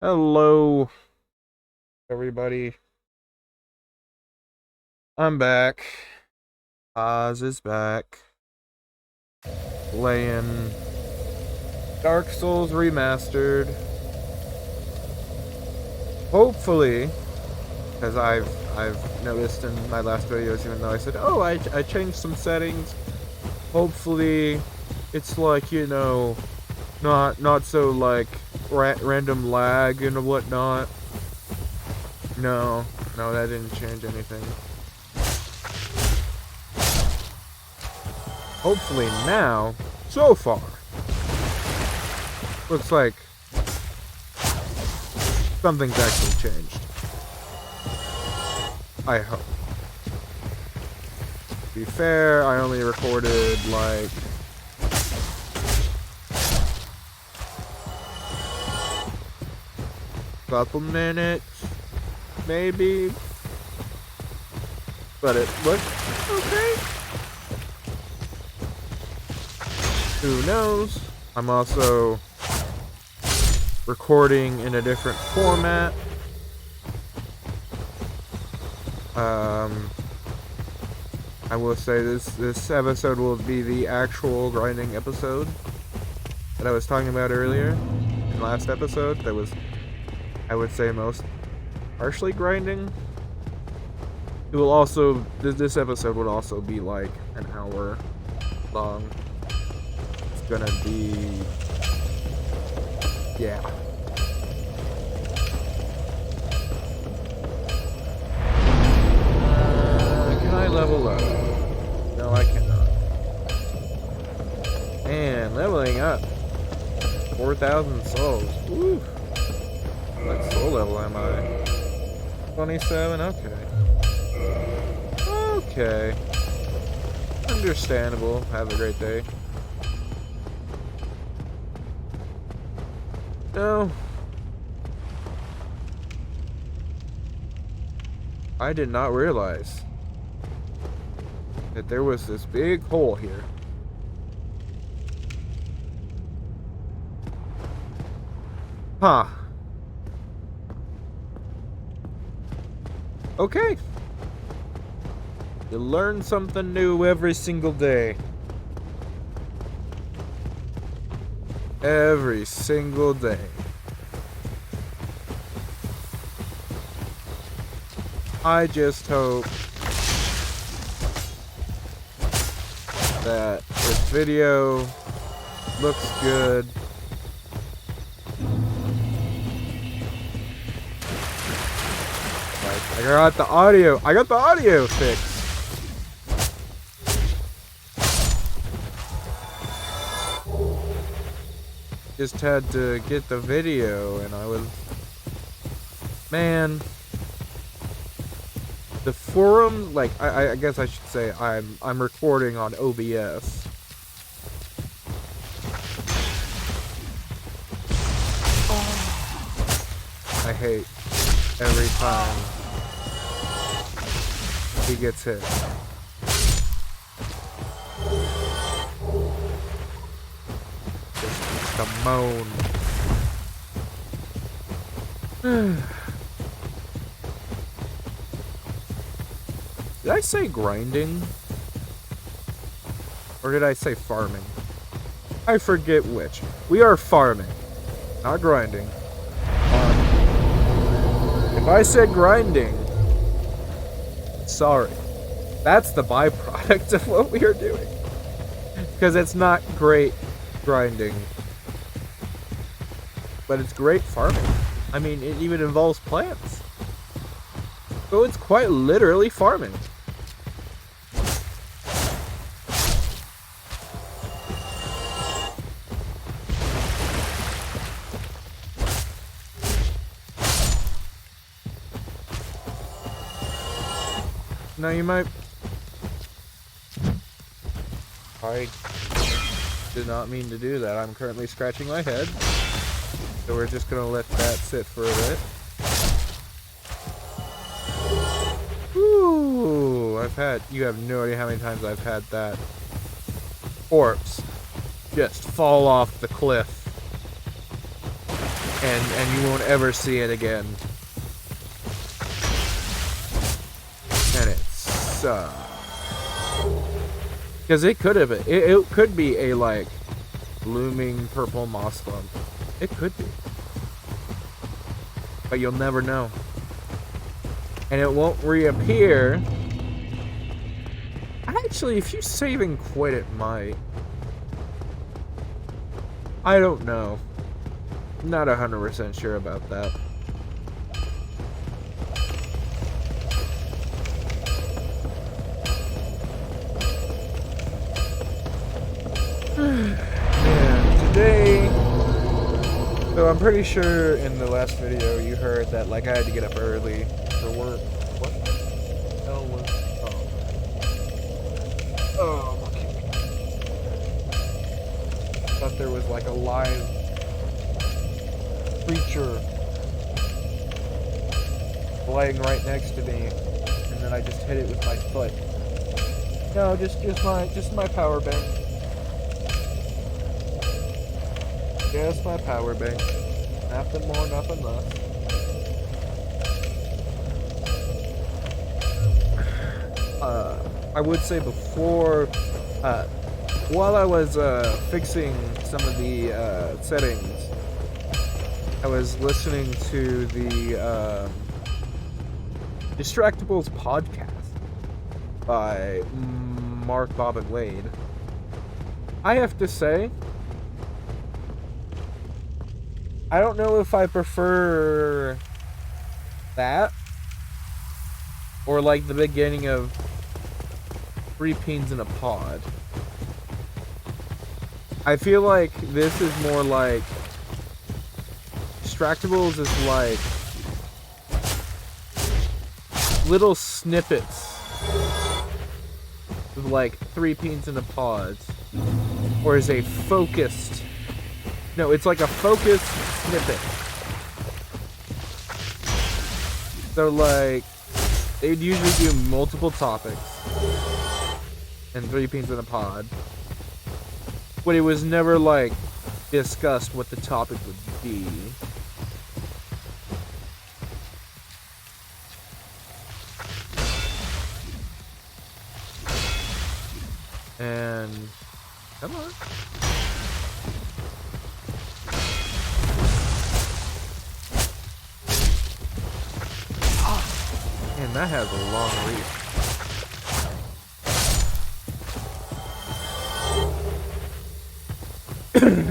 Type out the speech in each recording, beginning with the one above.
Hello, everybody. I'm back. Oz is back. Playing Dark Souls Remastered. Hopefully, because I've noticed in my last videos, even though I said, oh, I changed some settings. Hopefully, it's like, not so like random lag and whatnot. No, that didn't change anything. Hopefully now, so far, looks like something's actually changed. I hope. To be fair, I only recorded like a couple minutes, maybe, but it looked okay. Who knows? I'm also recording in a different format. I will say this episode will be the actual grinding episode that I was talking about earlier in the last episode. That was, I would say, most harshly grinding. It will also, this episode would also be like an hour long. It's gonna be, yeah. Can I level up? No, I cannot. And leveling up. 4,000 souls. Woo! What soul level am I? 27? Okay. Okay. Understandable. Have a great day. No. I did not realize that there was this big hole here. Huh. Okay. You learn something new every single day. Every single day. I just hope that this video looks good. Like, I got the audio fixed. Just had to get the video, and I was, man, the forum, like, I guess I should say I'm recording on OBS. I hate every time he gets hit. Just the moan. Did I say grinding? Or did I say farming? I forget which. We are farming, not grinding. If I said grinding, sorry. That's the byproduct of what we are doing. Because it's not great grinding. But it's great farming. I mean, it even involves plants. So it's quite literally farming. Now you might... I did not mean to do that. I'm currently scratching my head. So we're just gonna let that sit for a bit. Ooh, you have no idea how many times I've had that corpse just fall off the cliff. and you won't ever see it again. And it sucks. Because it could have it could be a like looming purple moss clump. It could be. But you'll never know. And it won't reappear. Actually, if you save and quit, it might. I don't know. Not 100% sure about that. Man, today... So I'm pretty sure in the last video you heard that like I had to get up early for work. What the hell was... Oh, okay. I thought there was like a live creature laying right next to me, and then I just hit it with my foot. No, just my power bank. Just my power bank. Nothing more, nothing less. I would say before, while I was fixing some of the settings, I was listening to the Distractables podcast by Mark, Bob, and Wade. I have to say, I don't know if I prefer that or like the beginning of 3 Peens in a Pod. I feel like this is more like Distractables is like little snippets of like 3 Peens in a Pod, or is a focused. No, it's like a focused snippet. So like, they'd usually do multiple topics in 3 Peens in a Pod, but it was never like discussed what the topic would be. And come on. Man, that has a long reach.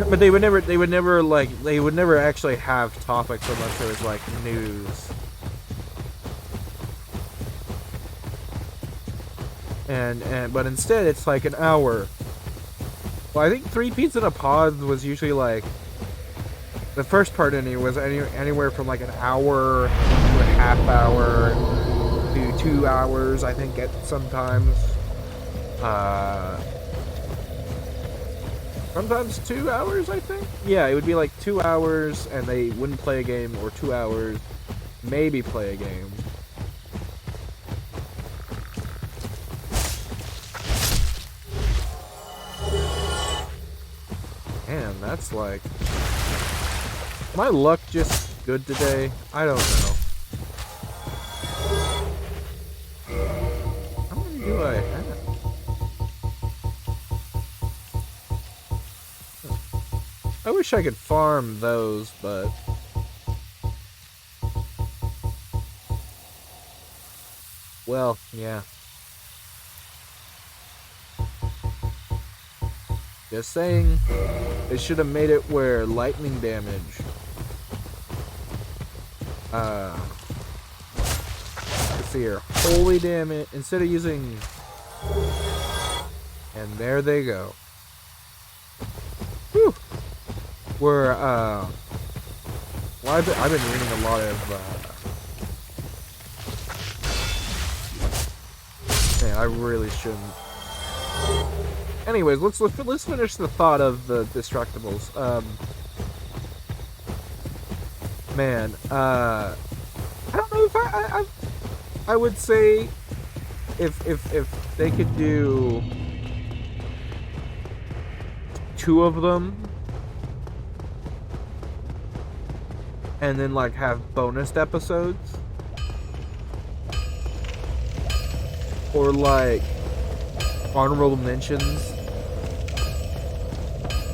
But they would never actually have topics unless there was like news. But instead it's like an hour. Well, I think 3 Peens in a Pod was usually like, the first part was anywhere from like an hour to a half hour to 2 hours, I think, at sometimes. Sometimes 2 hours, I think? Yeah, it would be like 2 hours and they wouldn't play a game, or 2 hours, maybe play a game. Man, that's like... My luck just good today? I don't know. How many do I have? I wish I could farm those, but... Well, yeah. Just saying, they should have made it where lightning damage. Let's see here. Holy damn it. Instead of using... And there they go. Whew. Where, well, I've been reading a lot of, man, I really shouldn't. Anyways, let's finish the thought of the Distractables. Man, I don't know if I would say if they could do 2 of them, and then like have bonus episodes, or like honorable mentions.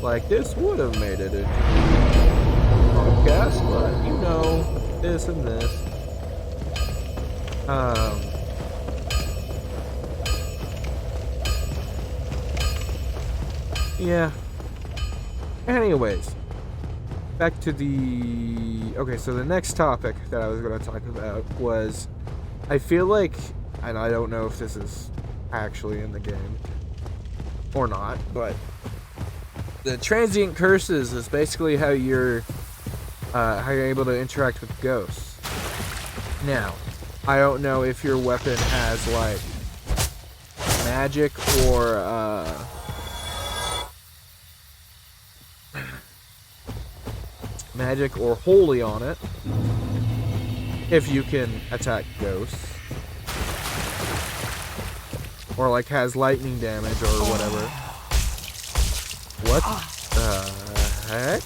Like, this would have made it into the podcast, but you know, this and this. Yeah. Anyways, back to the... Okay, so the next topic that I was going to talk about was, I feel like, and I don't know if this is actually in the game or not, but the transient curses is basically how you're able to interact with ghosts. Now, I don't know if your weapon has like magic or holy on it, if you can attack ghosts, or like has lightning damage or whatever. What the heck?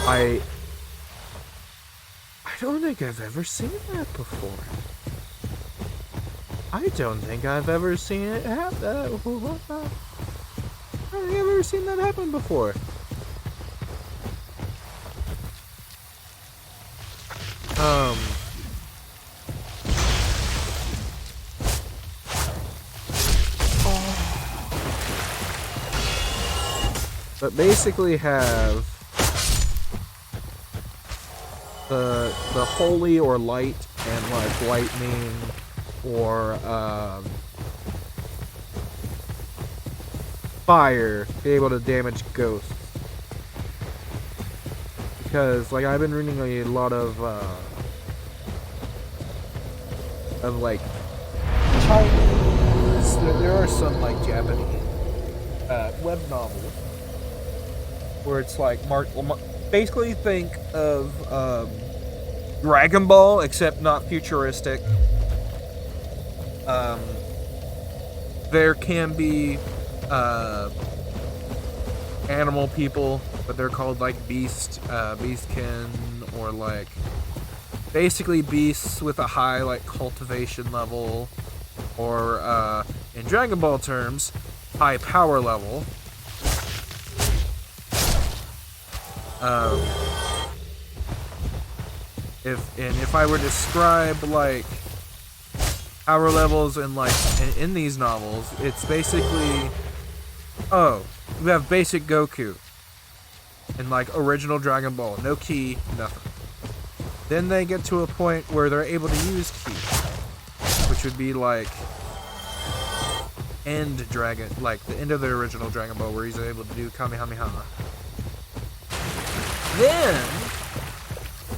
I don't think I've ever seen that before. I don't think I've ever seen it happen. I don't think I've ever seen that happen before. But basically have the holy or light and like lightning or fire be able to damage ghosts. Because like I've been reading a lot of like Chinese, there are some like Japanese web novels where it's like basically think of Dragon Ball, except not futuristic. There can be animal people, but they're called like beastkin, or like basically beasts with a high like cultivation level, or in Dragon Ball terms, high power level. If I were to describe like power levels in these novels, it's basically, you have basic Goku in like original Dragon Ball, no ki, nothing. Then they get to a point where they're able to use ki, which would be like end dragon, like the end of the original Dragon Ball, where he's able to do Kamehameha.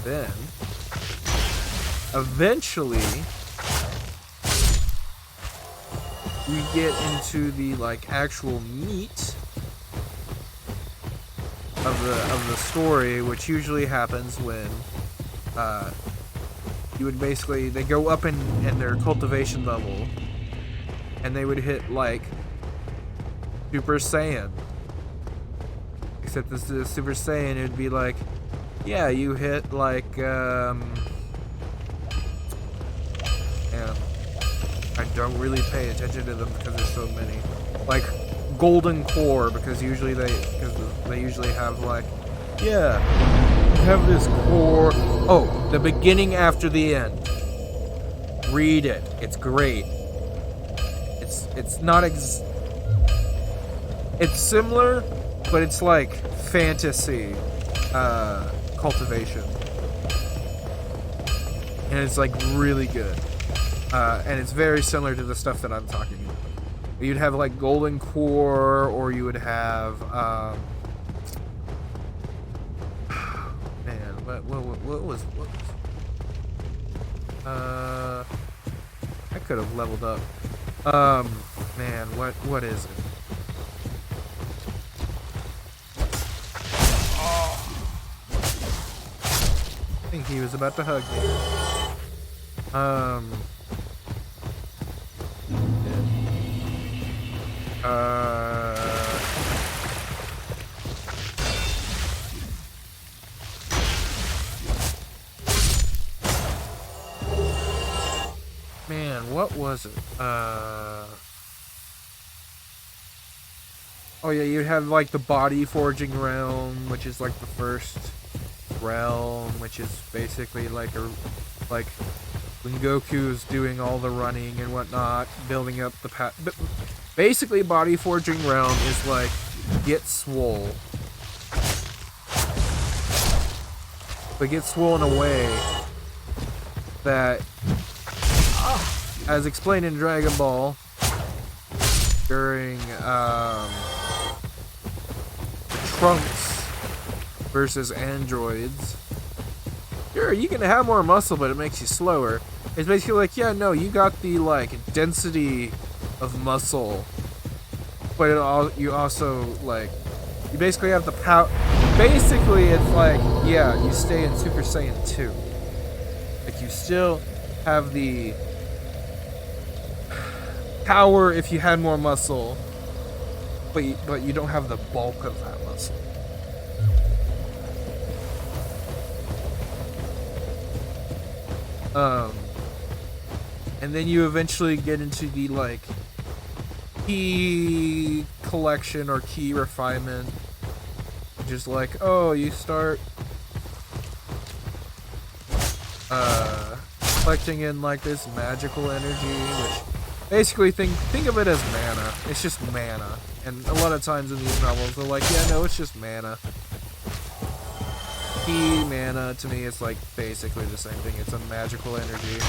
Then eventually we get into the like actual meat of the story, which usually happens when you would basically, they go up in their cultivation level, and they would hit like Super Saiyan. Except this is Super Saiyan, it would be like, yeah, you hit like and I don't really pay attention to them because there's so many. Like Golden Core, because they usually have like, yeah, you have this core. Oh, the beginning after the end. Read it. It's great. It's not it's similar, but it's like fantasy cultivation, and it's like really good, and it's very similar to the stuff that I'm talking about. You'd have like Golden Core, or you would have man, what was I could have leveled up. Man, what is it? I think he was about to hug me. Man, what was it? Oh yeah, you have like the body forging realm, which is like the first realm, which is basically like when Goku's doing all the running and whatnot, building up the basically body forging realm is like get swole. But get swole in a way that, as explained in Dragon Ball during Trunks versus androids, sure, you can have more muscle, but it makes you slower. It's basically like, yeah, no, you got the like density of muscle, but you also like, you basically have the power. Basically, it's like, yeah, you stay in Super Saiyan 2. Like, you still have the power if you had more muscle, but you don't have the bulk of that muscle. And then you eventually get into the like key collection or key refinement, which is like, oh, you start collecting in like this magical energy, which basically think of it as mana. It's just mana. And a lot of times in these novels they're like, yeah, no, it's just mana. Key mana to me is like basically the same thing. It's a magical energy.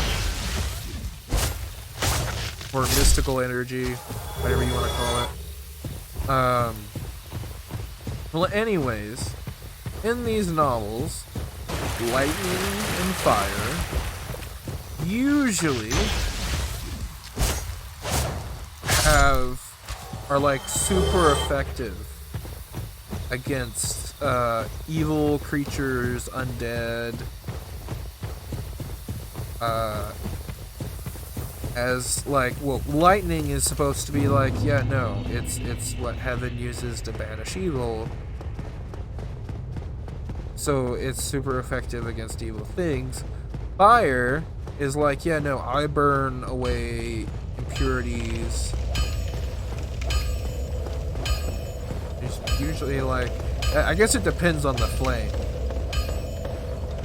Or mystical energy, whatever you want to call it. Well, anyways, in these novels, lightning and fire usually are like super effective against evil creatures, undead, as like, well, lightning is supposed to be like, yeah, no, it's what heaven uses to banish evil, so it's super effective against evil things. Fire is like, yeah, no, I burn away impurities. It's usually like, I guess it depends on the flame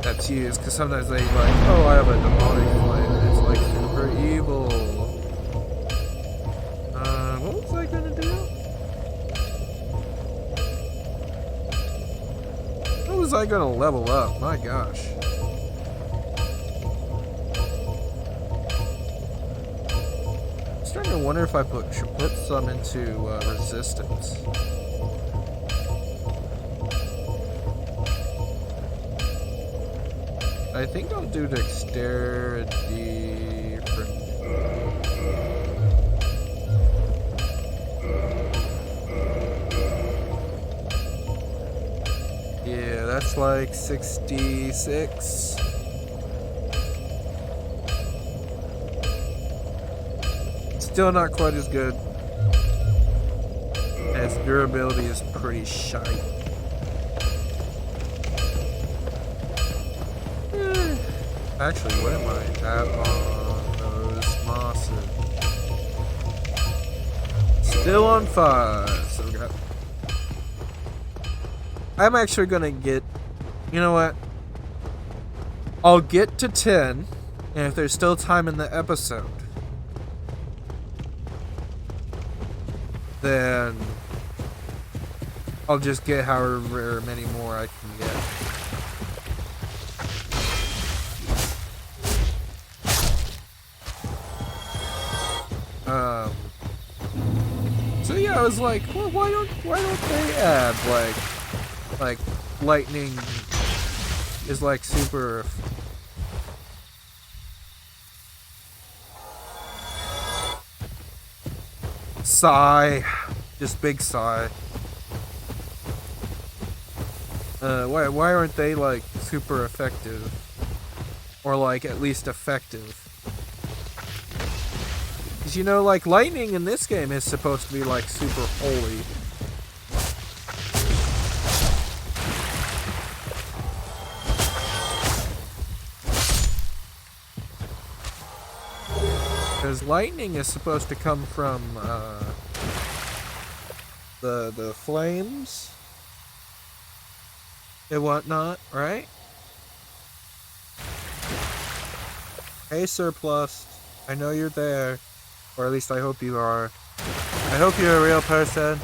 that's used, because sometimes they like, oh, I have a demonic flame and it's like super evil. What was I gonna do? How was I gonna level up? My gosh. I'm starting to wonder if I should put some into resistance. I think I'll do dexterity for... Yeah, that's like 66. Still not quite as good. And its durability is pretty shite. Actually, what am I at on those mosses? Still on 5. So we got... I'm actually gonna get... You know what? I'll get to 10, and if there's still time in the episode, then I'll just get however many more I can get. So yeah, I was like, well, why don't they add like lightning is like super. Sigh, just big sigh. Why aren't they like super effective, or like at least effective? 'Cause you know, like, lightning in this game is supposed to be, like, super holy. Because lightning is supposed to come from, the flames and whatnot, right? Hey, Surplus. I know you're there. Or at least I hope you are. I hope you're a real person.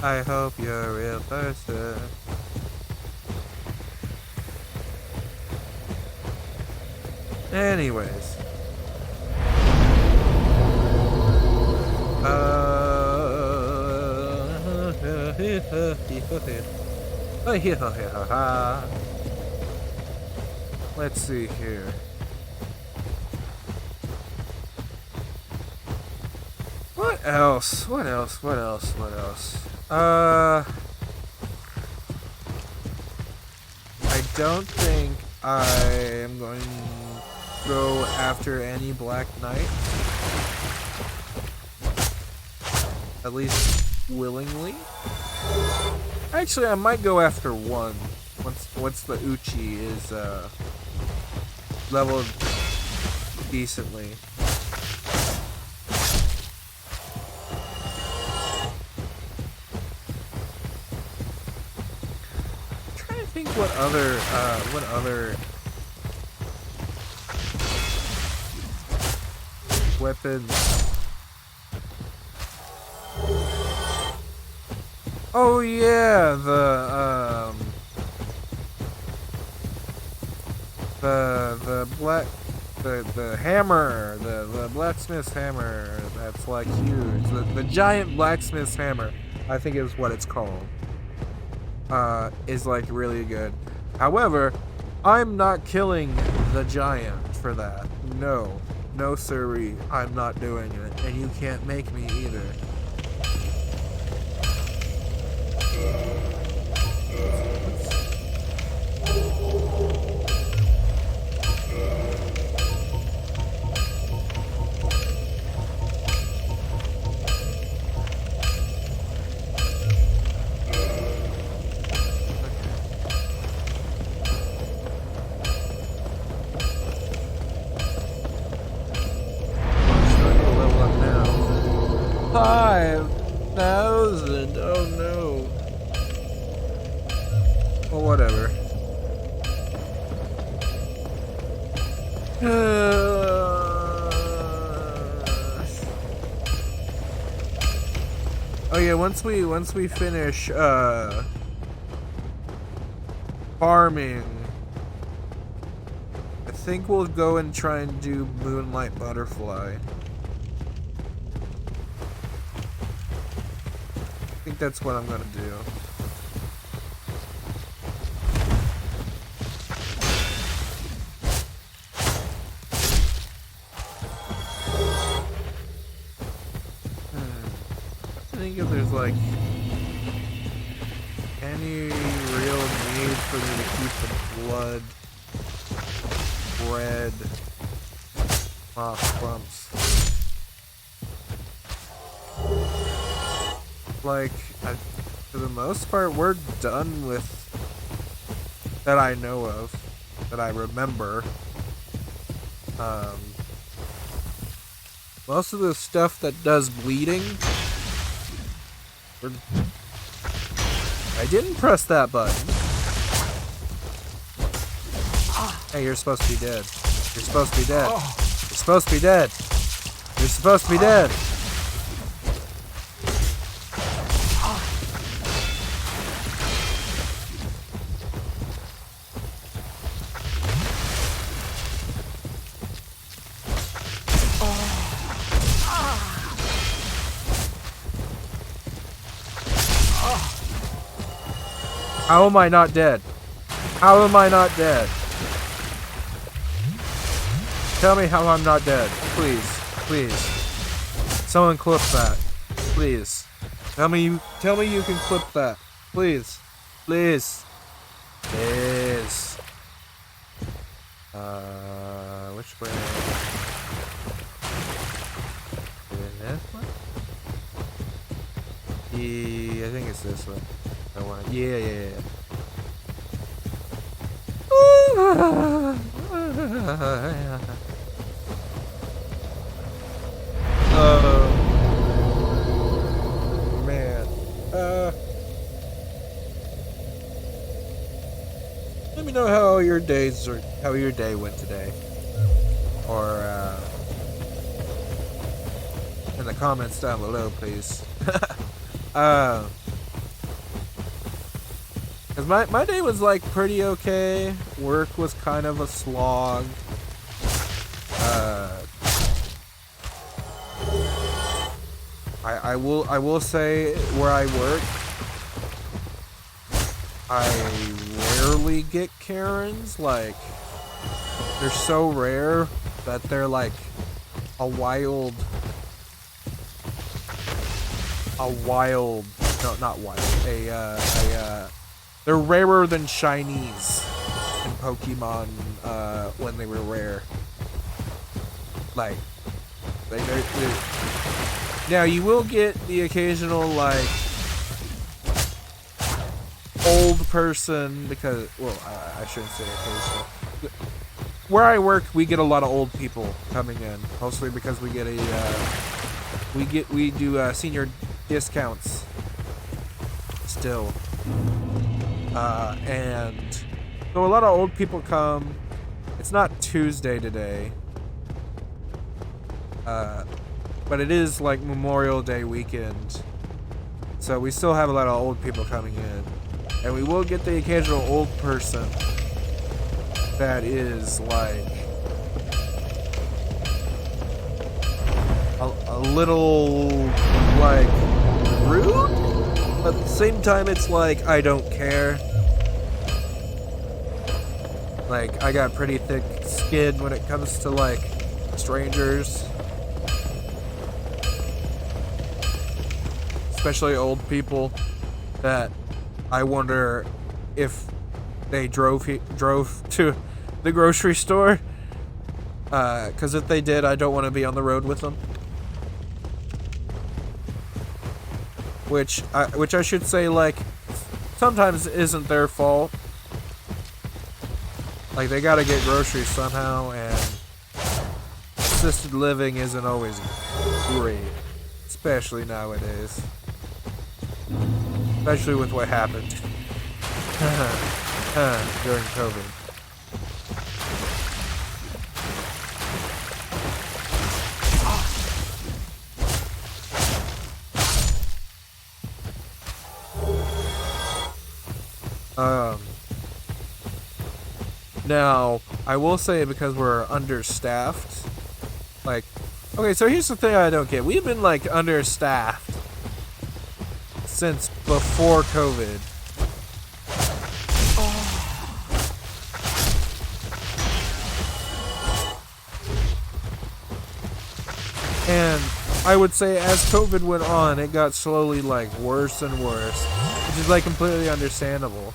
I hope you're a real person. Anyways. Let's see here. What else? What else? What else? What else? I don't think I am going to go after any Black Knight. At least willingly. Actually, I might go after one. Once the Uchi is leveled decently. I'm trying to think what other weapons. Oh yeah, the hammer, the blacksmith's hammer that's like huge. The giant blacksmith's hammer, I think is what it's called. Is like really good. However, I'm not killing the giant for that. No siree, I'm not doing it, and you can't make me either. Once we finish farming, I think we'll go and try and do Moonlight Butterfly. I think that's what I'm gonna do. I think if there's like any real need for me to keep the blood red moss clumps. Like, for the most part, we're done with that I know of, that I remember. Most of the stuff that does bleeding, I didn't press that button. Hey, you're supposed to be dead. You're supposed to be dead. You're supposed to be dead. You're supposed to be dead. How am I not dead? How am I not dead? Tell me how I'm not dead. Please. Please. Someone clip that. Please. Tell me you can clip that. Please. Please. Is which way? This one? Yeah, I think it's this one. I want. Yeah. Man. Let me know how your day went today, or in the comments down below, please. Cause my day was like pretty okay. Work was kind of a slog. I will say where I work, I rarely get Karens. Like, they're so rare that they're like a wild, no, not wild, they're rarer than shinies in Pokemon, when they were rare. Like, they're now you will get the occasional, like, old person, because, well, I shouldn't say occasional. Where I work, we get a lot of old people coming in, mostly because we get we do senior discounts still. And so a lot of old people come. It's not Tuesday today. But it is like Memorial Day weekend. So we still have a lot of old people coming in. And we will get the occasional old person that is like a little like rude, but at the same time it's like I don't care. Like, I got pretty thick skin when it comes to like strangers, especially old people that I wonder if they drove to the grocery store, because if they did, I don't want to be on the road with them. Which I should say, like, sometimes isn't their fault. Like, they gotta get groceries somehow, and assisted living isn't always great, especially nowadays. Especially with what happened during COVID. Now, I will say, because we're understaffed, like, okay, so here's the thing I don't get. We've been, like, understaffed since before COVID. And I would say as COVID went on, it got slowly, like, worse and worse, which is, like, completely understandable.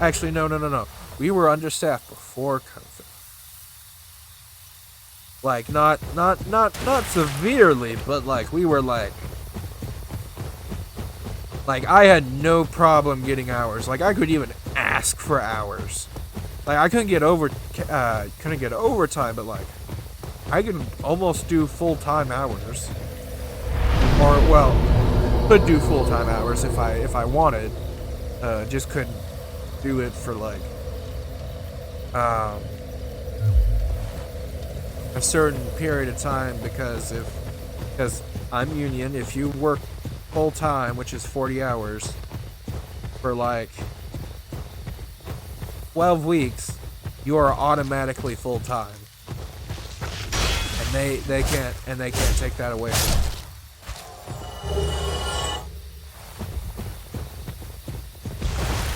Actually, no. We were understaffed before COVID. Like, not severely, but, like, we were, like, I had no problem getting hours. Like, I could even ask for hours. Like, I couldn't get overtime, but, like, I could almost do full-time hours. Or, well, could do full-time hours if I wanted. Just couldn't do it for, like, a certain period of time, because I'm union. If you work full time, which is 40 hours, for like 12 weeks, you are automatically full time, and they can't take that away from you.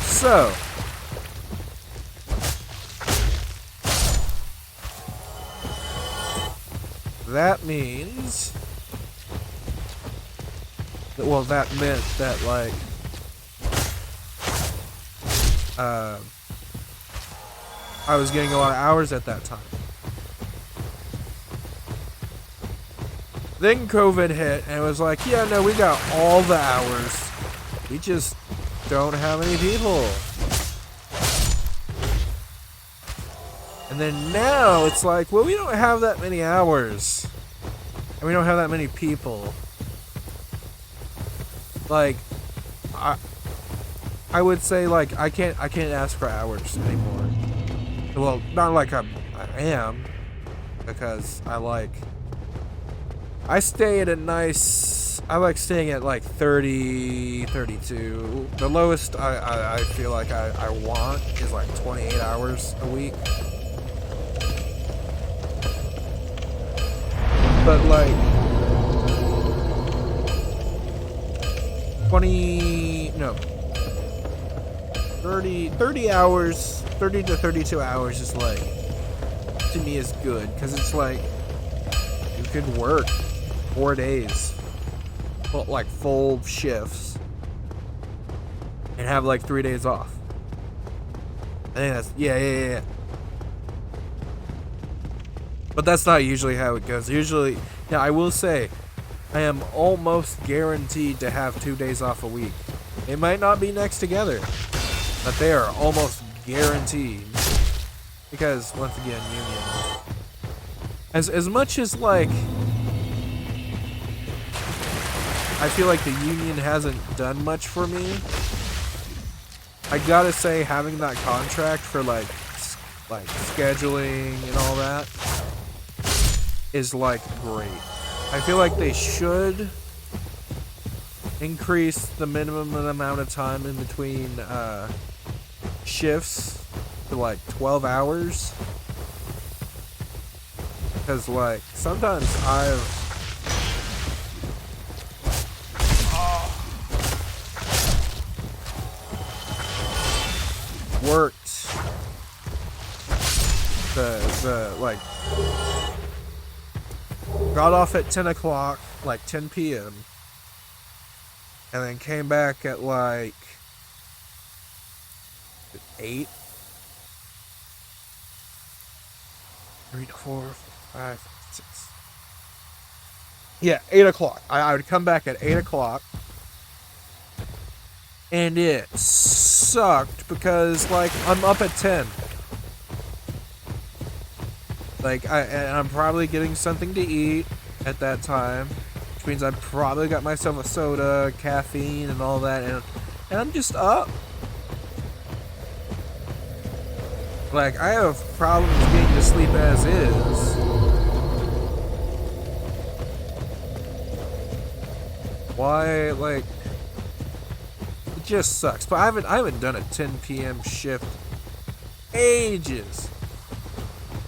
So that means that, well, that meant that, like, I was getting a lot of hours at that time. Then COVID hit, and it was like, yeah, no, we got all the hours. We just don't have any people. And then now it's like, well, we don't have that many hours. And we don't have that many people. Like, I would say, like, I can't ask for hours anymore. Well, not like I am, because I stay at a nice, I like staying at like 30, 32. The lowest I feel like I want is like 28 hours a week. But like 30 hours, 30 to 32 hours is like, to me is good, because it's like, you could work 4 days, well, like full shifts, and have like 3 days off. I think that's, yeah. But that's not usually how it goes. Usually, now I will say, I am almost guaranteed to have 2 days off a week. They might not be next together, but they are almost guaranteed. Because, once again, union. As much as, like, I feel like the union hasn't done much for me, I gotta say, having that contract for, like scheduling and all that is, like, great. I feel like they should increase the minimum amount of time in between shifts to like 12 hours. Because like sometimes I've worked the like got off at 10 o'clock, like 10 p.m. and then came back at like 8. 3 to 4, 5, 6. Yeah, 8 o'clock. I would come back at 8 o'clock. And it sucked because, like, I'm up at 10. Like, I'm probably getting something to eat at that time, which means I probably got myself a soda, caffeine, and all that, and I'm just up. Like, I have problems getting to sleep as is. Why, like, it just sucks. But I haven't done a 10 p.m. shift ages.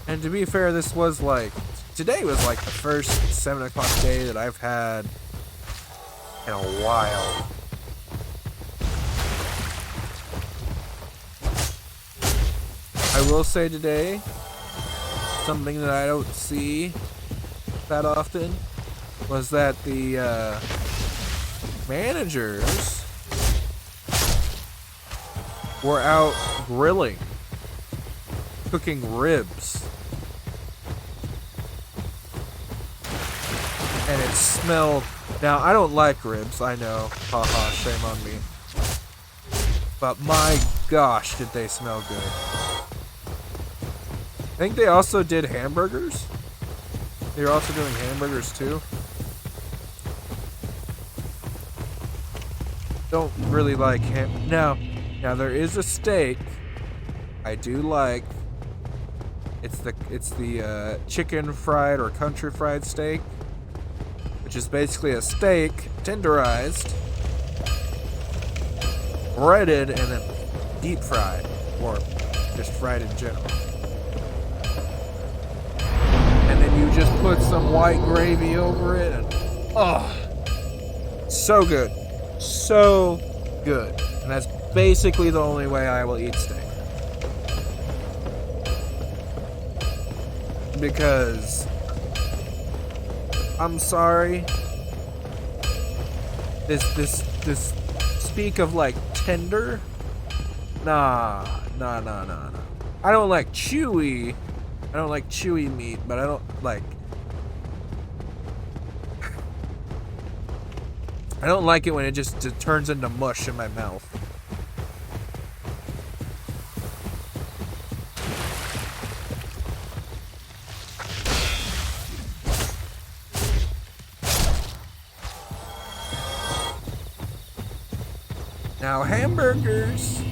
And to be fair, this was like, today was like the first 7 o'clock day that I've had in a while. I will say today, something that I don't see that often was that the managers were out grilling, cooking ribs. And it smelled. Now, I don't like ribs, I know. Haha, shame on me. But my gosh, did they smell good. I think they also did hamburgers. They were also doing hamburgers too. Don't really like ham. Now there is a steak I do like. It's the chicken fried or country fried steak, which is basically a steak tenderized, breaded, and then deep fried, or just fried in general. And then you just put some white gravy over it, and oh, so good. So good. And that's basically the only way I will eat steak. Because, I'm sorry, this speak of like tender, Nah. I don't like chewy. I don't like chewy meat, but I don't like. I don't like it when it just turns into mush in my mouth. Now hamburgers.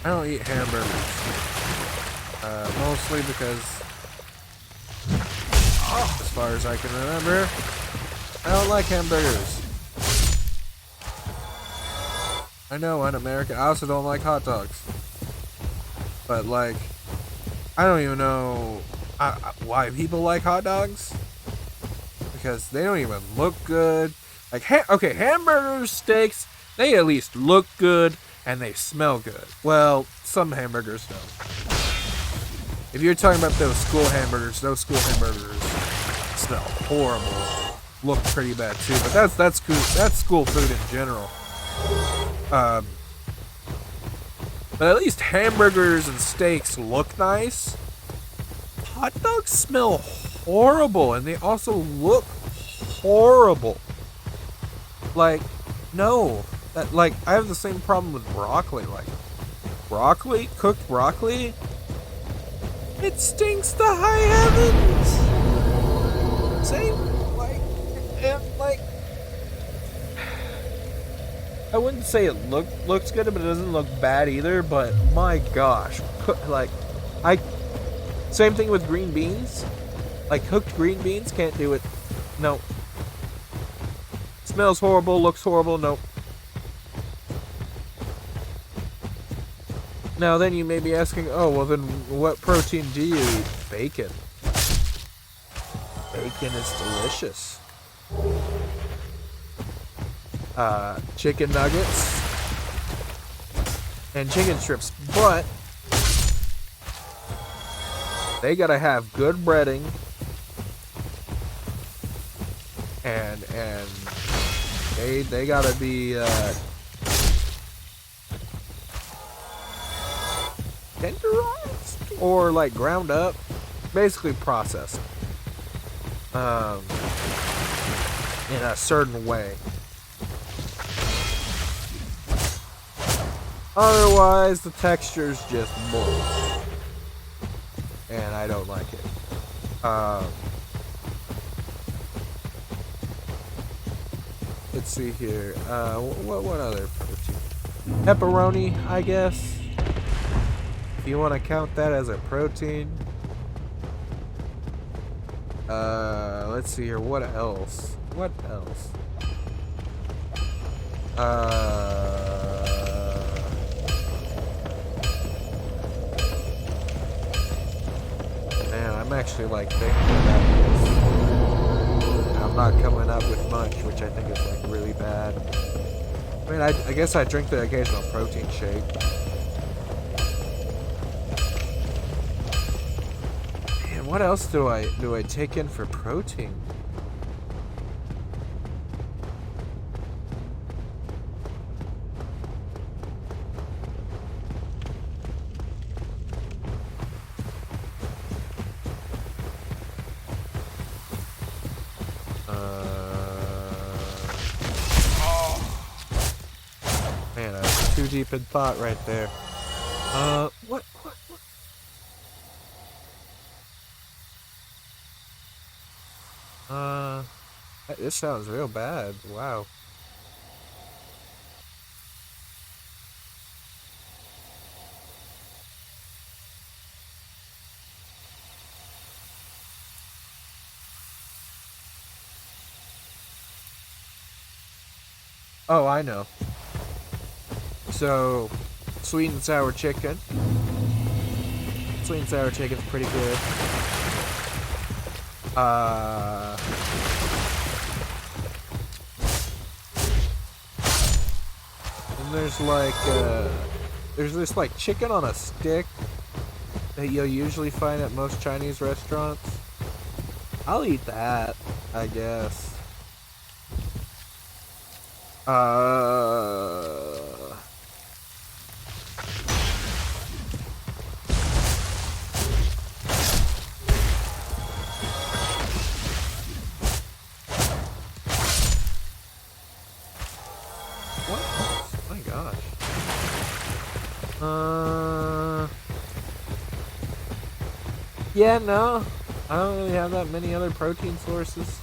I don't eat hamburgers. Mostly because, as far as I can remember, I don't like hamburgers. I know, in America, I also don't like hot dogs. But like, I don't even know why people like hot dogs. Because they don't even look good. Like, okay, hamburgers, steaks, they at least look good and they smell good. Well, some hamburgers don't. If you're talking about those school hamburgers smell horrible. Look pretty bad too, but that's cool. That's school food in general. But at least hamburgers and steaks look nice. Hot dogs smell horrible, and they also look horrible. Like, no. That, like, I have the same problem with broccoli. Like, cooked broccoli, it stinks to high heavens. Same, like, I wouldn't say it looks good, but it doesn't look bad either. But my gosh, same thing with green beans. Like, cooked green beans, can't do it. No. Smells horrible, looks horrible, nope. Now then you may be asking, oh, well then what protein do you eat? Bacon. Bacon is delicious. Chicken nuggets. And chicken strips, but they gotta have good breading. And they gotta be tenderized or like ground up, basically processed in a certain way. Otherwise, the texture's just bull, and I don't like it. Let's see here. What other protein? Pepperoni, I guess. If you want to count that as a protein. Let's see here. What else? Man, I'm actually like thinking about this. I'm not coming up with much, which I think is like really bad. I mean, I guess I drink the occasional protein shake. Man, what else do I take in for protein? Man, I was too deep in thought right there. What? This sounds real bad. Wow. Oh, I know. So, sweet and sour chicken. Sweet and sour chicken's pretty good. And there's like, there's this like chicken on a stick that you'll usually find at most Chinese restaurants. I'll eat that, I guess. Yeah, no. I don't really have that many other protein sources.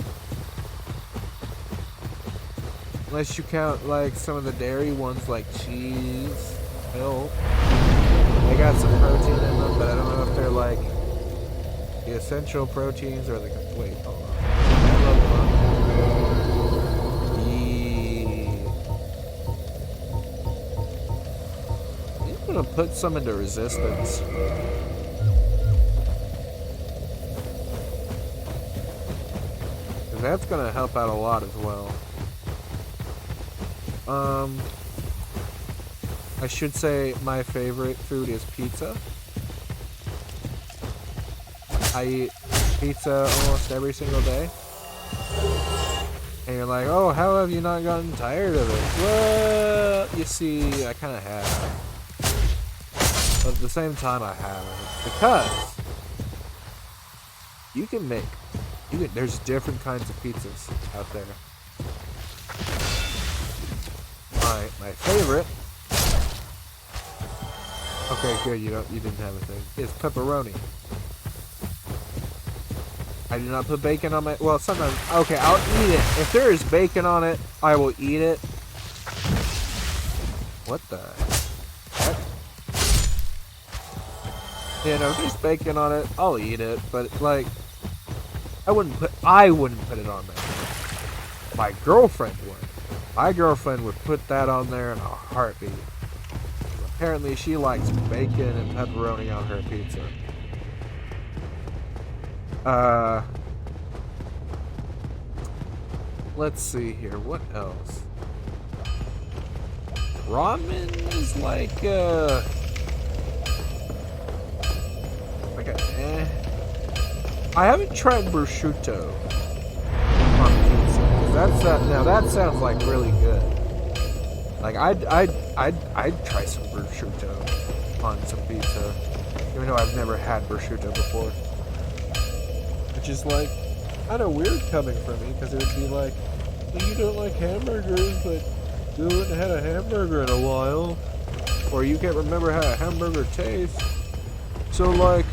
Unless you count, like, some of the dairy ones, like cheese, milk. They got some protein in them, but I don't know if they're, like, the essential proteins or the... Wait, hold on. I'm gonna put some into resistance. And that's gonna help out a lot as well. I should say my favorite food is pizza. I eat pizza almost every single day. And you're like, oh, how have you not gotten tired of it? Well, you see, I kind of have. But at the same time, I haven't. Because you can make, there's different kinds of pizzas out there. My favorite. Okay, good. You didn't have a thing. Is pepperoni. I do not put bacon on my. Well, sometimes. Okay, I'll eat it. If there is bacon on it, I will eat it. What the heck? You know, if there's bacon on it, I'll eat it. But like, I wouldn't put it on there. My girlfriend would. My girlfriend would put that on there in a heartbeat. Apparently, she likes bacon and pepperoni on her pizza. Let's see here. What else? Ramen is like a I haven't tried prosciutto on pizza. Now that sounds like really good. Like I'd try some prosciutto on some pizza, even though I've never had prosciutto before. Which is like kind of weird coming from me, because it would be like, well, you don't like hamburgers, but you haven't had a hamburger in a while, or you can't remember how a hamburger tastes. So like,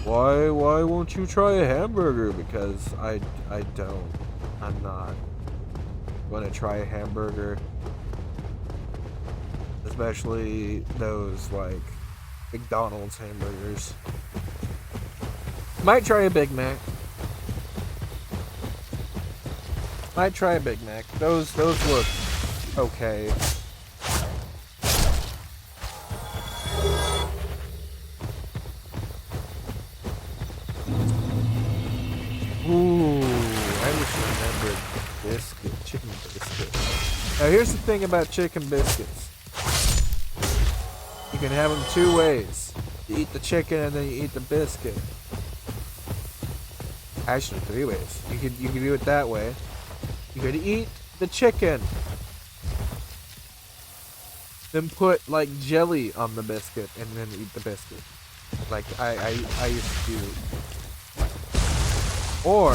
why won't you try a hamburger? Because I'm not gonna try a hamburger. Especially those, like, McDonald's hamburgers. Might try a Big Mac. Might try a Big Mac. Those look okay. Ooh, I just remembered chicken biscuit. Now here's the thing about chicken biscuits. You can have them two ways. You eat the chicken and then you eat the biscuit. Actually, three ways. You could do it that way. You could eat the chicken, then put like jelly on the biscuit, and then eat the biscuit. Like I used to do. Or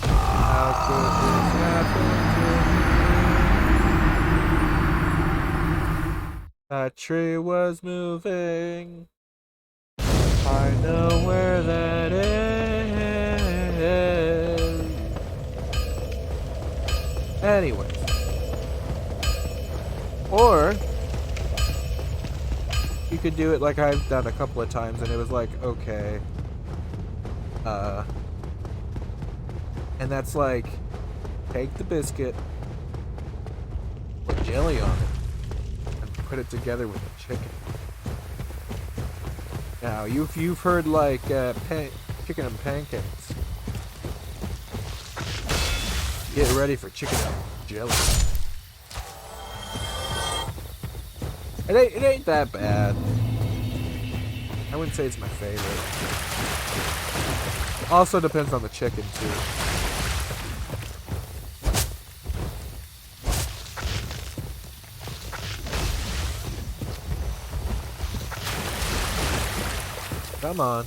how could this happen to me? That tree was moving. I know where that is. Anyways. Or you could do it like I've done a couple of times, and it was like, okay. And that's like, take the biscuit, put jelly on it, and put it together with the chicken. Now, you've heard like chicken and pancakes. Get ready for chicken and jelly. It ain't that bad. I wouldn't say it's my favorite. Also depends on the chicken too. Come on.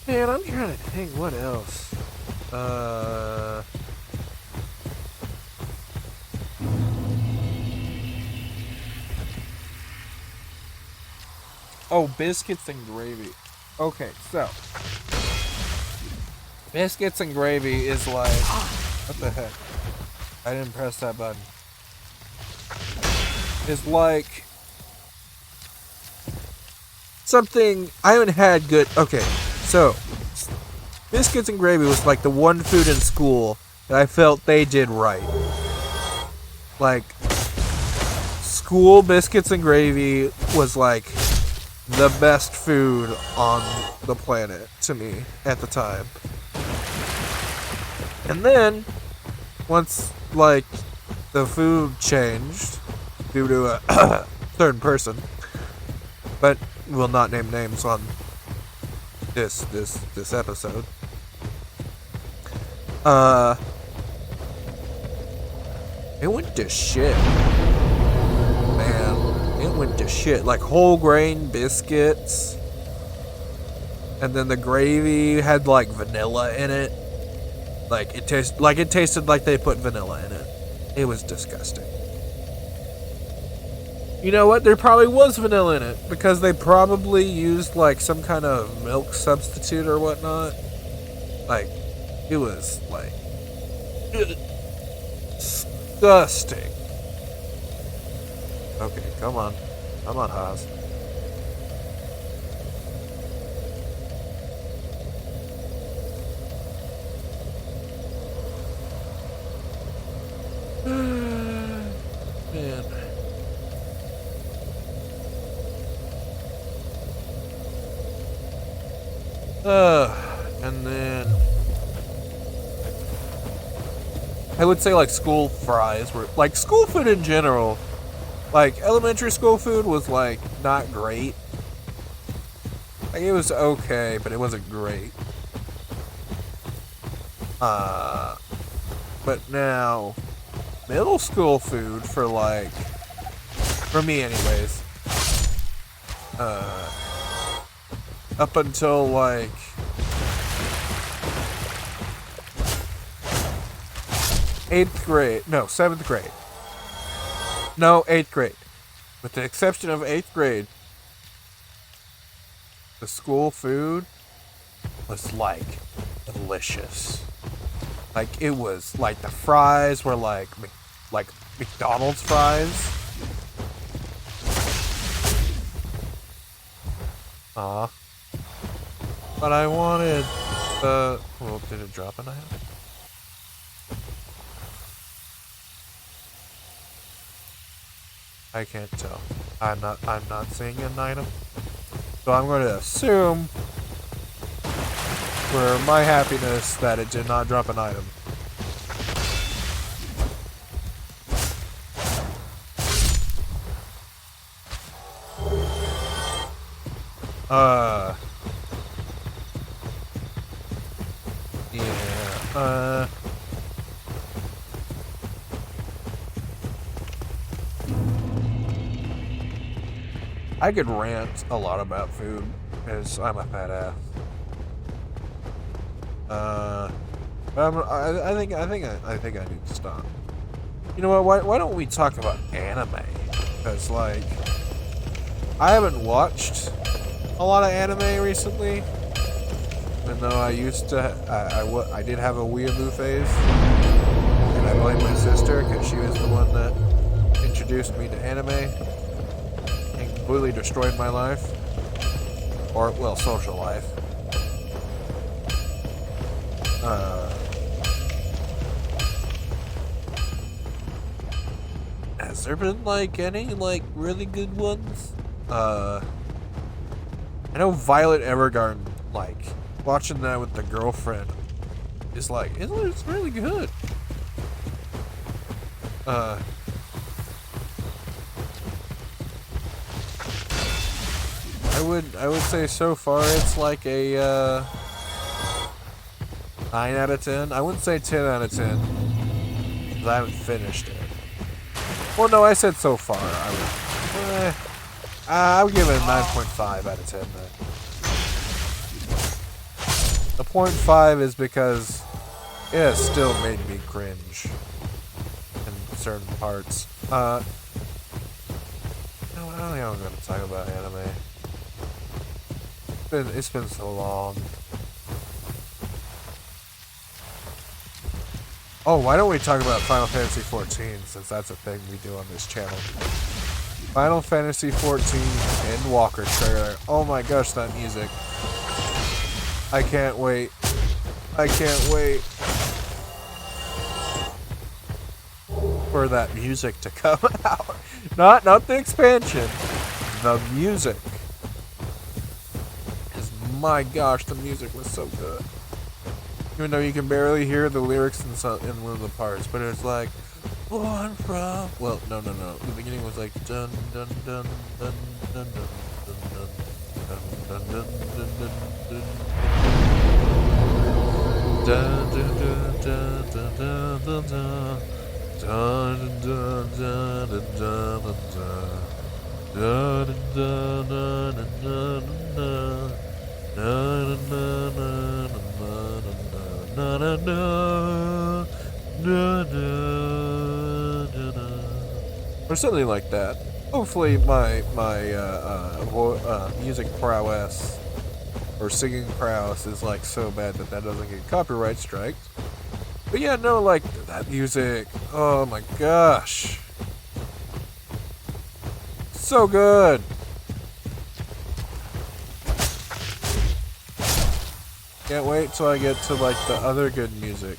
Man, I'm trying to think what else. Oh, biscuits and gravy. Okay, so biscuits and gravy is like, what the heck? I didn't press that button. It's like something I haven't had good. Okay, so biscuits and gravy was like the one food in school that I felt they did right. Like, school biscuits and gravy was like the best food on the planet to me at the time. And then, once, like, the food changed due to a certain person, but we'll not name names on this episode. It went to shit. Man, it went to shit. Like whole grain biscuits. And then the gravy had like vanilla in it. Like it tasted like they put vanilla in it. It was disgusting. You know what? There probably was vanilla in it because they probably used like some kind of milk substitute or whatnot. Like, it was like disgusting. Okay, come on, Haas. Man. And then I would say like school fries were like school food in general. Like elementary school food was like not great. Like it was okay, but it wasn't great. But now middle school food for me anyways. Up until like seventh grade. No, 8th grade. With the exception of 8th grade, the school food was like delicious. Like it was like the fries were like McDonald's fries. But I wanted well, did it drop an item? I can't tell. I'm not seeing an item. So I'm going to assume for my happiness that it did not drop an item. Yeah, I could rant a lot about food, because I'm a fat ass. I think I need to stop. You know what? Why don't we talk about anime? Because like, I haven't watched a lot of anime recently. Even though I used to, I did have a weeaboo phase, and I blame my sister because she was the one that introduced me to anime and completely destroyed my life, or well, social life. Has there been like any like really good ones? I know Violet Evergarden, like watching that with the girlfriend is like it's really good. I would say so far it's like a 9 out of 10. I wouldn't say 10 out of 10 because I haven't finished it. Well, no, I said so far. I would give it a 9.5 out of 10 then. 0.5 is because it still made me cringe in certain parts. I don't think I'm gonna talk about anime. It's been so long. Oh, why don't we talk about Final Fantasy 14, since that's a thing we do on this channel. Final Fantasy 14 Endwalker trailer. Oh my gosh, that music. I can't wait. I can't wait for that music to come out. Not the expansion. The music. Because my gosh, the music was so good. Even though you can barely hear the lyrics in one of the parts, but it's like, born from. Well, no. The beginning was like dun dun dun dun dun dun dun dun dun or something like that. Hopefully my music prowess or singing prowess is like so bad that doesn't get copyright striked. But yeah, no, like that music. Oh my gosh, so good. Can't wait till I get to like the other good music.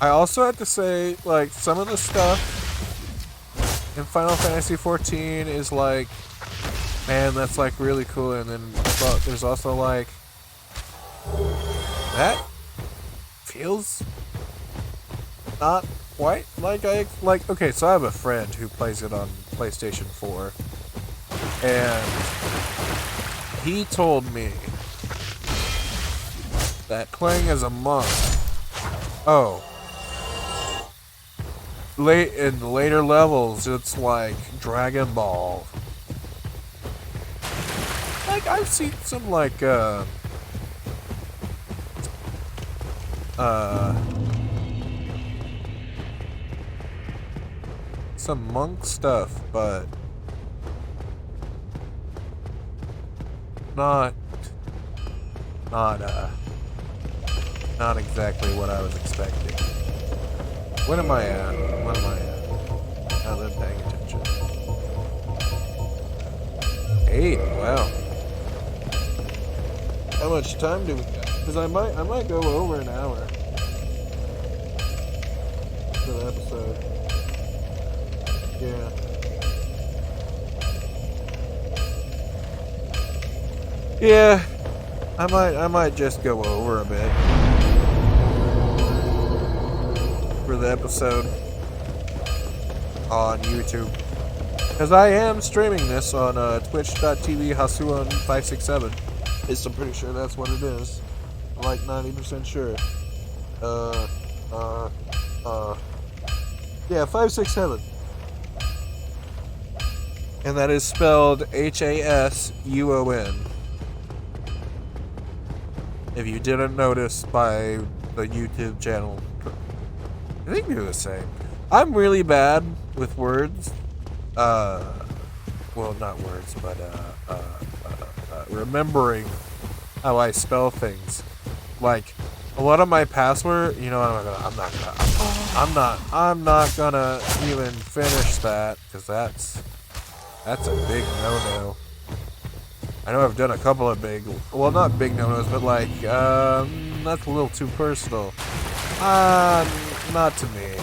I also have to say, like, some of the stuff in Final Fantasy 14 is like, man, that's like really cool, and then there's also like, that feels not quite like okay, so I have a friend who plays it on PlayStation 4, and he told me that playing as a monk, in the later levels, it's like Dragon Ball. Like, I've seen some like some monk stuff, but not exactly what I was expecting. What am I at? Now that I'm paying attention. 8, wow. How much time do we got? Because I might go over an hour for the episode. Yeah. I might just go over a bit for the episode on YouTube, because I am streaming this on twitch.tv Hasuan567. I'm pretty sure that's what it is. I'm like 90% sure. Yeah, 567. And that is spelled Hasuon. If you didn't notice by the YouTube channel, I think they're the same. I'm really bad with words. Well, not words, but remembering how I spell things. Like, a lot of my password, you know, I'm not gonna even finish that, because that's a big no-no. I know I've done a couple of well, not big no-nos, but like, that's a little too personal. Not to me.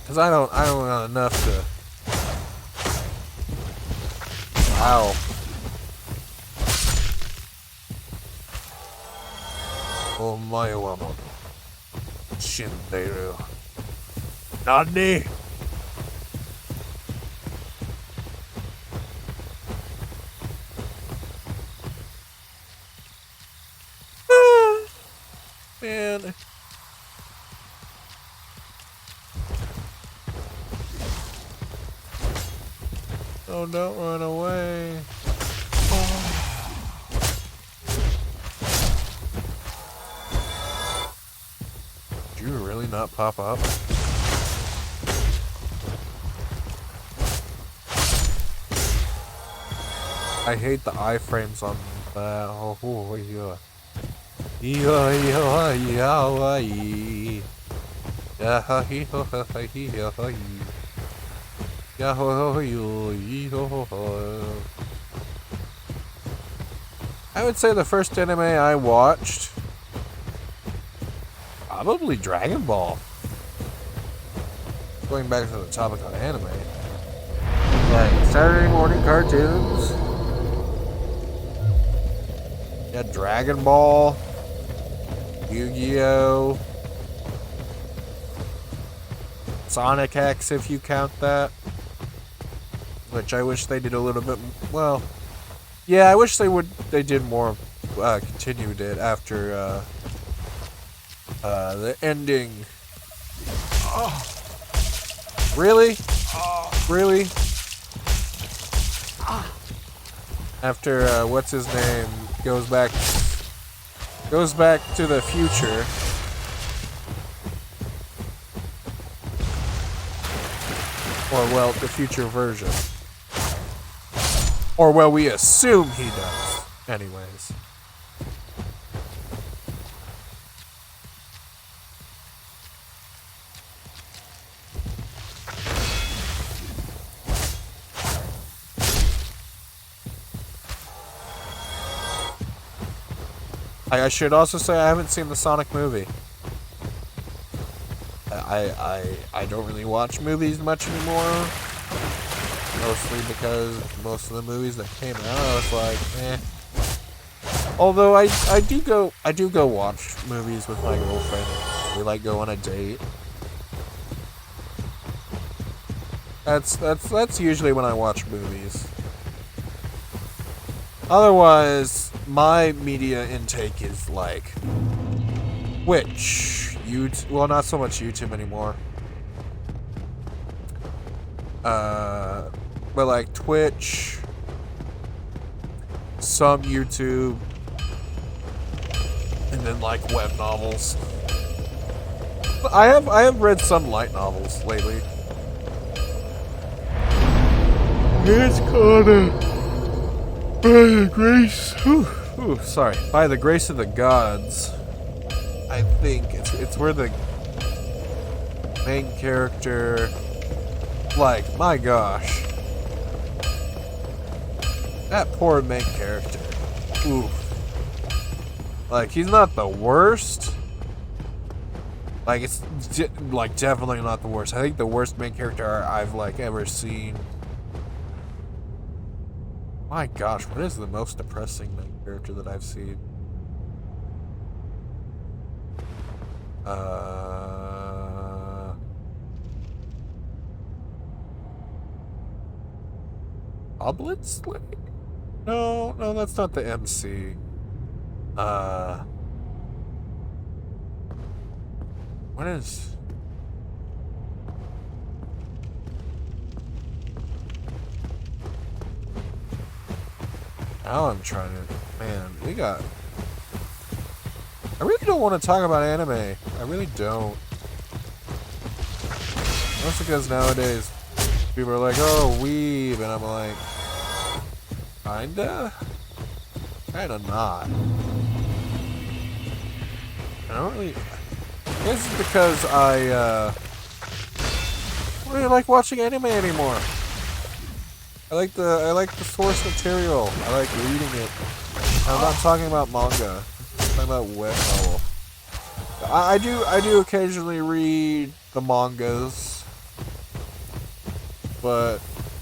Because I don't know enough to... Ow. Omae wa mo shindeiru. Nani? Man. Oh, don't run away. Did you really not pop up? I hate the iframes on that. Oh, yeah. I would say the first anime I watched, probably Dragon Ball. Going back to the topic on anime, like Saturday morning cartoons. Yeah, Dragon Ball, Yu-Gi-Oh, Sonic X, if you count that. Which I wish they did a little bit. Well, yeah, I wish they did more. Continued it after the ending. Oh, really? Really? After what's his name goes back to the future. Or well, the future version. Or well, we assume he does. Anyways. I should also say I haven't seen the Sonic movie. I don't really watch movies much anymore. Mostly because most of the movies that came out, I was like, eh. Although I do go watch movies with my girlfriend. We like go on a date. That's usually when I watch movies. Otherwise, my media intake is like Twitch, YouTube. Well, not so much YouTube anymore. But like Twitch, some YouTube, and then like web novels. I have read some light novels lately. It's kinda by the grace. Sorry, by the grace of the gods. I think it's where the main character, like, my gosh, that poor main character. Oof. Like, he's not the worst. Like, it's like definitely not the worst. I think the worst main character I've like ever seen. My gosh, what is the most depressing main character that I've seen? Oblitz? No, that's not the MC. What is... Now I'm trying to... Man, we got... I really don't want to talk about anime. I really don't. Mostly because nowadays people are like, oh, weeb, and I'm like, kinda not. I don't really... I guess it's because I don't really like watching anime anymore. I like the source material. I like reading it. I'm not talking about manga. I'm talking about web novel. I do occasionally read the mangas, but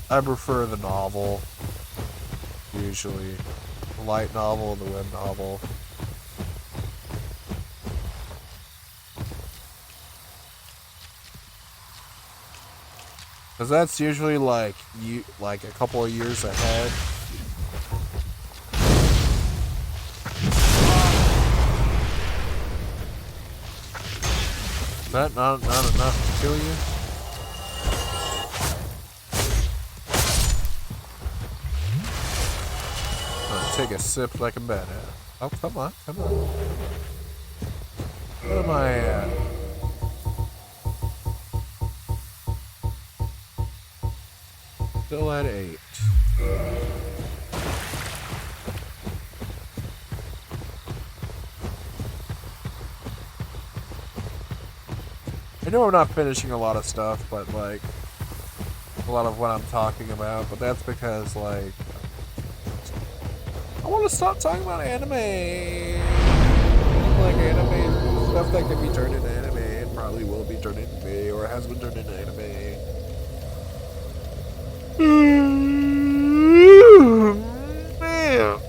I prefer the novel. Usually, the light novel, the web novel. Because that's usually like a couple of years ahead. that not enough to kill you? Take a sip like a badass. Oh, come on, come on. What am I at? Still at 8. I know I'm not finishing a lot of stuff, but like a lot of what I'm talking about, but that's because like I want to stop talking about anime. Like anime stuff that can be turned into anime and probably will be turned into anime or has been turned into anime. Man.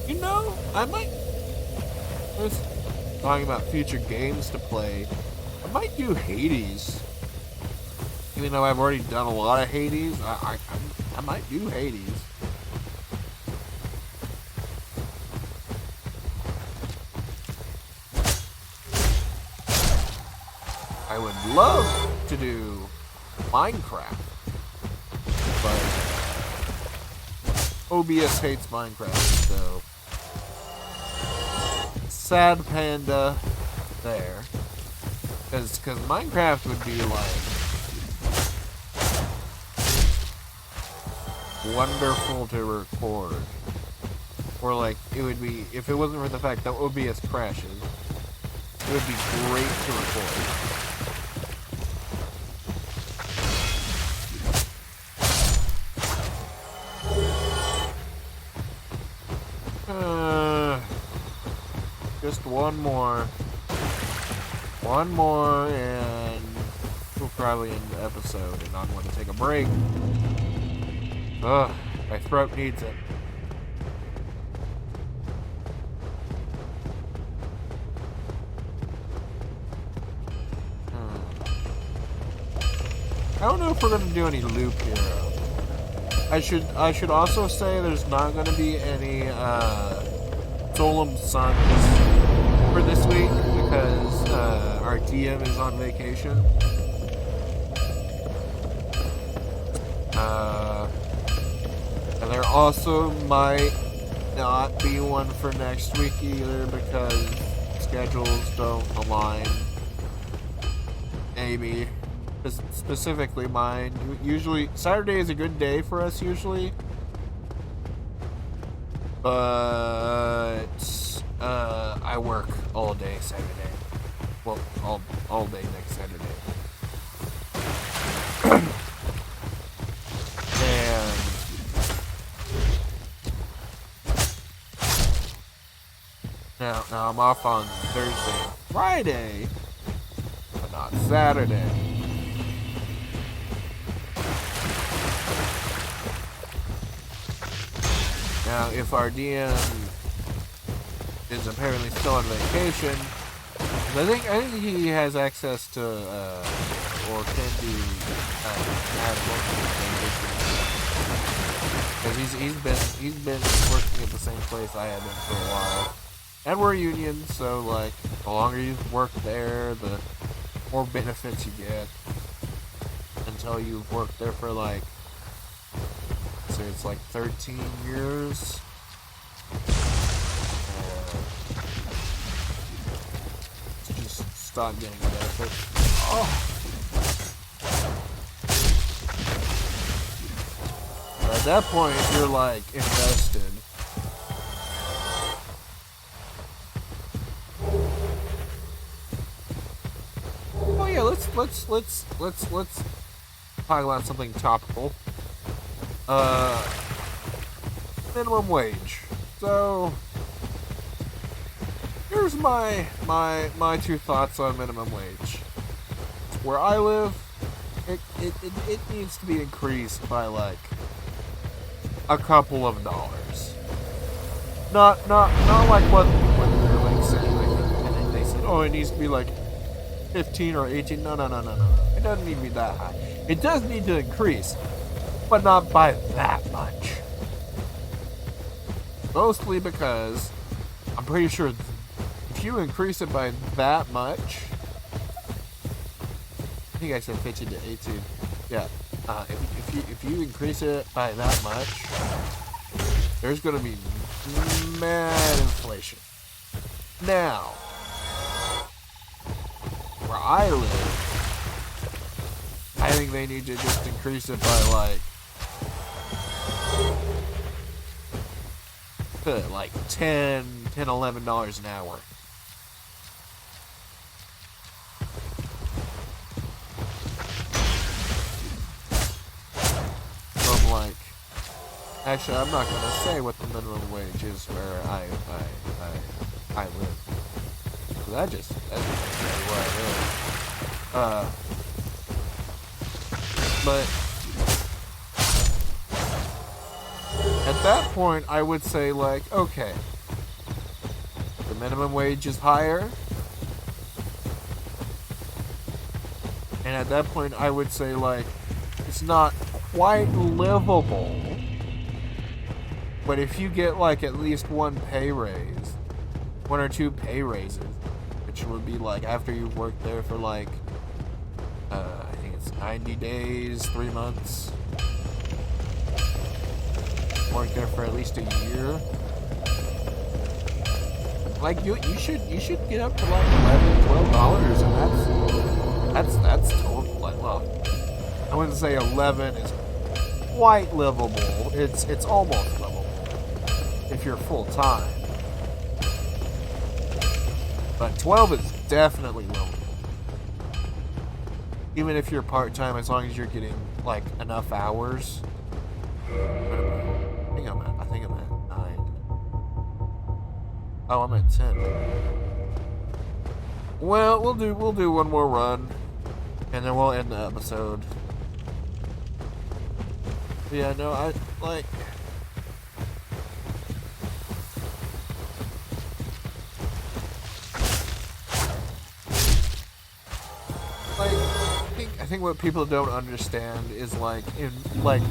You know, I might. I was talking about future games to play. I might do Hades. Even though I've already done a lot of Hades, I might do Hades. I would love to do Minecraft, but OBS hates Minecraft, so sad panda there. Because Minecraft would be like wonderful to record. Or like it would be, if it wasn't for the fact that OBS crashes, it would be great to record. Just one more. One more, and we'll probably end the episode, and I'm going to take a break. Ugh, my throat needs it. I don't know if we're going to do any Loop Hero. I should also say there's not going to be any Solemn Suns for this week because our DM is on vacation. And there also might not be one for next week either because schedules don't align. Maybe. Specifically mine. Usually, Saturday is a good day for us usually. But I work all day Saturday. Well, all day next Saturday. And now I'm off on Thursday and Friday, but not Saturday. Now, if our DM is apparently still on vacation, I think he has access to or can do ad because he's been working at the same place I have been for a while, and we're union, so like the longer you work there, the more benefits you get until you've worked there for like. So it's like 13 years. Just stop getting benefits. Oh. At that point, you're like invested. Oh yeah, let's talk about something topical. Minimum wage. So here's my two thoughts on minimum wage. Where I live, it needs to be increased by like a couple of dollars. Not like what they're like saying. I think they said, oh, it needs to be like 15 or 18. No. It doesn't need to be that high. It does need to increase. but not by that much. Mostly because I'm pretty sure if you increase it by that much, I think I said 15 to 18. Yeah. If you increase it by that much, there's gonna be mad inflation. Now, where I live, I think they need to just increase it by like $10, $11 an hour. From like, actually, I'm not gonna say what the minimum wage is where I live. So that's just where I live. But at that point, I would say like, okay, the minimum wage is higher, and at that point, I would say like, it's not quite livable. But if you get like at least one or two pay raises, which would be like after you've worked there for like, I think it's 90 days, 3 months. Worked there for at least a year. Like you should get up to like $11, $12, and that's totally like, well, I wouldn't say 11 is quite livable. It's almost livable if you're full time. But 12 is definitely livable. Even if you're part time, as long as you're getting like enough hours. I think I'm at 9. Oh, I'm at 10. Well, we'll do one more run, and then we'll end the episode. But yeah, no, I like. I think what people don't understand is like in like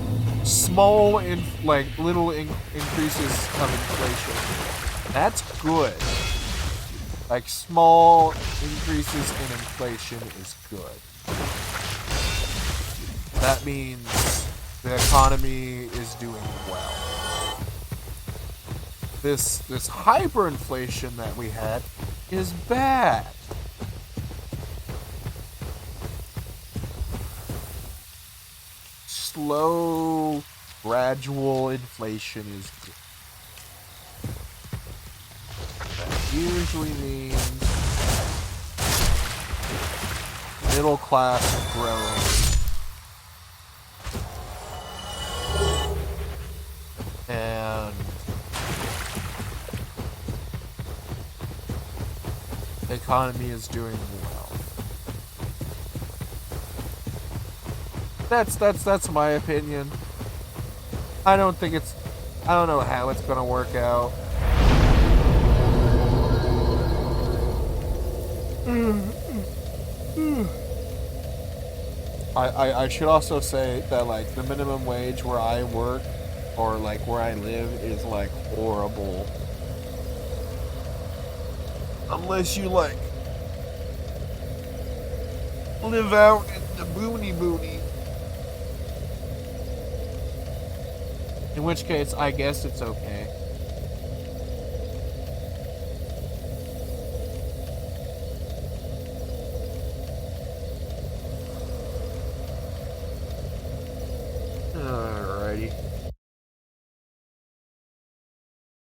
small little increases of inflation. That's good. Like small increases in inflation is good. That means the economy is doing well. This hyperinflation that we had is bad. Slow, gradual inflation is good. That usually means middle class is growing. And the economy is doing well. That's my opinion. I don't know how it's gonna work out. I should also say that like the minimum wage where I work or like where I live is like horrible. Unless you like live out in the boony. In which case, I guess it's okay.